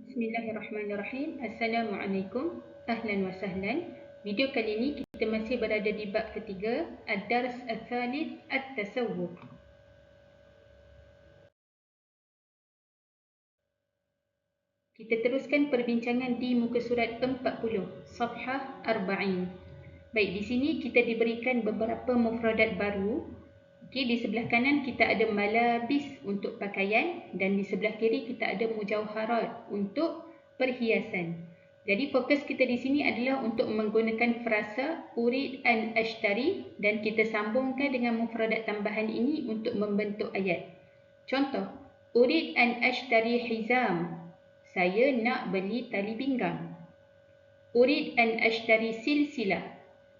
Bismillahirrahmanirrahim. Assalamualaikum. Ahlan wa sahlan. Video kali ini kita masih berada di bab ketiga, Ad-Dars Ats-Tsalits At-Tasawwuf. Kita teruskan perbincangan di muka surat 40, Safhah 40. Baik, di sini kita diberikan beberapa mufradat baru. Okey, di sebelah kanan kita ada malabis untuk pakaian dan di sebelah kiri kita ada mujawharat untuk perhiasan. Jadi fokus kita di sini adalah untuk menggunakan frasa urid an ashtari dan kita sambungkan dengan mufradat tambahan ini untuk membentuk ayat. Contoh, urid an ashtari hizam. Saya nak beli tali pinggang. Urid an ashtari silsilah.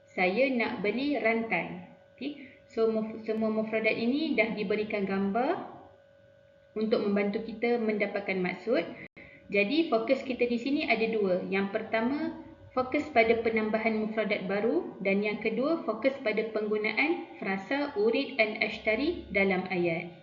Saya nak beli rantai. Okey. So, semua mufradat ini dah diberikan gambar untuk membantu kita mendapatkan maksud. Jadi, fokus kita di sini ada dua. Yang pertama, fokus pada penambahan mufradat baru dan yang kedua, fokus pada penggunaan frasa urid an ashtari dalam ayat.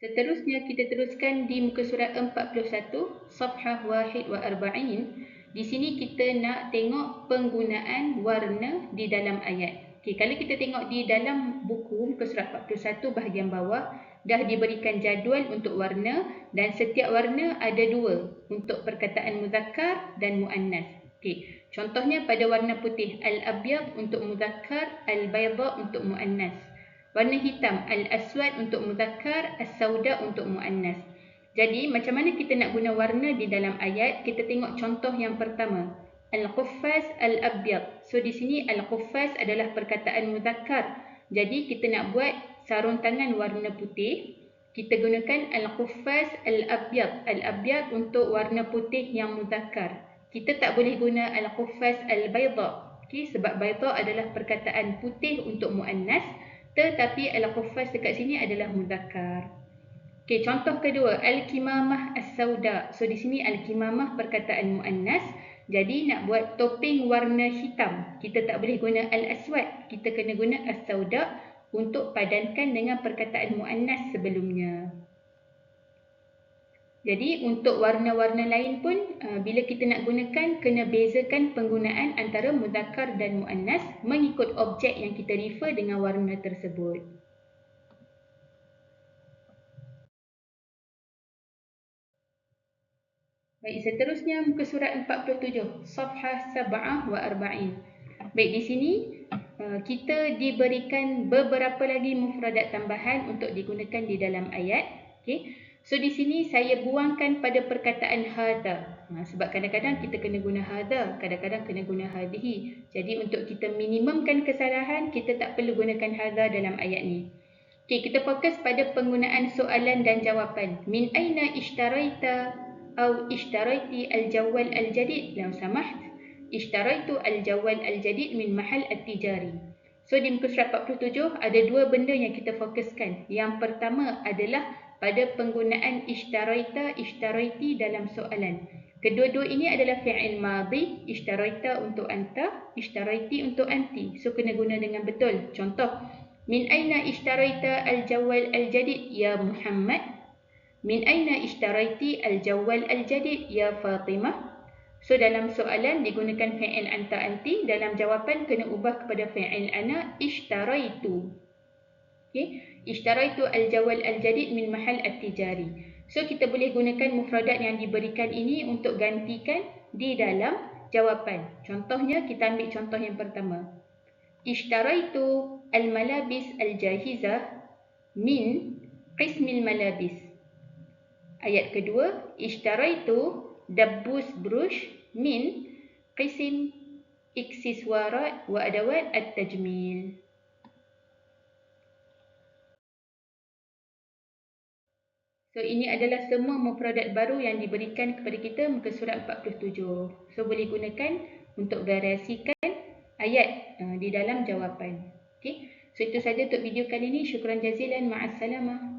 Seterusnya kita teruskan di muka surat 41, Safhah 41. Di sini kita nak tengok penggunaan warna di dalam ayat. Okey, kalau kita tengok di dalam buku muka surat 41 bahagian bawah dah diberikan jadual untuk warna dan setiap warna ada dua untuk perkataan muzakkar dan muannas. Okey, contohnya pada warna putih al-abyad untuk muzakkar, al-bayda untuk muannas. Warna hitam al-aswad untuk muzakkar, as-sauda untuk muannas. Jadi, macam mana kita nak guna warna di dalam ayat? Kita tengok contoh yang pertama. Al-quffaz al-abyad. So, di sini al-quffaz adalah perkataan muzakkar. Jadi, kita nak buat sarung tangan warna putih. Kita gunakan al-quffaz al-abyad. Al-abyad untuk warna putih yang muzakkar. Kita tak boleh guna al-quffaz al-bayda. Okay, sebab bayda adalah perkataan putih untuk muannas. Tetapi al-quffaz dekat sini adalah muzakkar. Okey, contoh kedua, al-kimamah as-sauda. So, di sini al-kimamah perkataan muannas. Jadi, nak buat topeng warna hitam, kita tak boleh guna al-aswad. Kita kena guna as-sauda untuk padankan dengan perkataan muannas sebelumnya. Jadi, untuk warna-warna lain pun, bila kita nak gunakan, kena bezakan penggunaan antara muzakkar dan muannas mengikut objek yang kita refer dengan warna tersebut. Baik, seterusnya muka surat 47, Safhah 47. Baik, di sini kita diberikan beberapa lagi mufradat tambahan untuk digunakan di dalam ayat. Okey. So, di sini saya buangkan pada perkataan hadha. Sebab kadang-kadang kita kena guna hadha, kadang-kadang kena guna hadhihi. Jadi, untuk kita minimumkan kesalahan, kita tak perlu gunakan hadha dalam ayat ni. Okey, kita fokus pada penggunaan soalan dan jawapan. Min aina ishtaraita أو اشتريت الجوال الجديد لو سمحت. اشتريت الجوال الجديد من محل التجاري. So, di muka surat 47 ada dua benda yang kita fokuskan. Yang pertama adalah pada penggunaan ishtaraita, ishtaraiti dalam soalan. Kedua-dua ini adalah fi'il madhi. Ishtaraita untuk anta, ishtaraiti untuk anti. So, kena guna dengan betul. Contoh, min aina ishtaraita al-jawal al-jadid ya Muhammad. Min aina ishtaraiti al-jawal al-jadid ya Fatimah. So, dalam soalan digunakan fi'il anta anti, dalam jawapan kena ubah kepada fi'il ana ishtaraitu. Okey, ishtaraitu al-jawal al-jadid min mahal at-tijari. So, kita boleh gunakan mufradat yang diberikan ini untuk gantikan di dalam jawapan. Contohnya, kita ambil contoh yang pertama. Ishtaraitu al-malabis al-jahizah min qismil malabis. Ayat kedua, ishtaraitu dabbus brush min qisim iksiswarat wa adawat at-tajmil. So, ini adalah semua mufradat baru yang diberikan kepada kita muka surat 47. So, boleh gunakan untuk variasikan ayat di dalam jawapan. Okey. So, itu saja untuk video kali ini. Syukran jazilan. Ma'assalamah.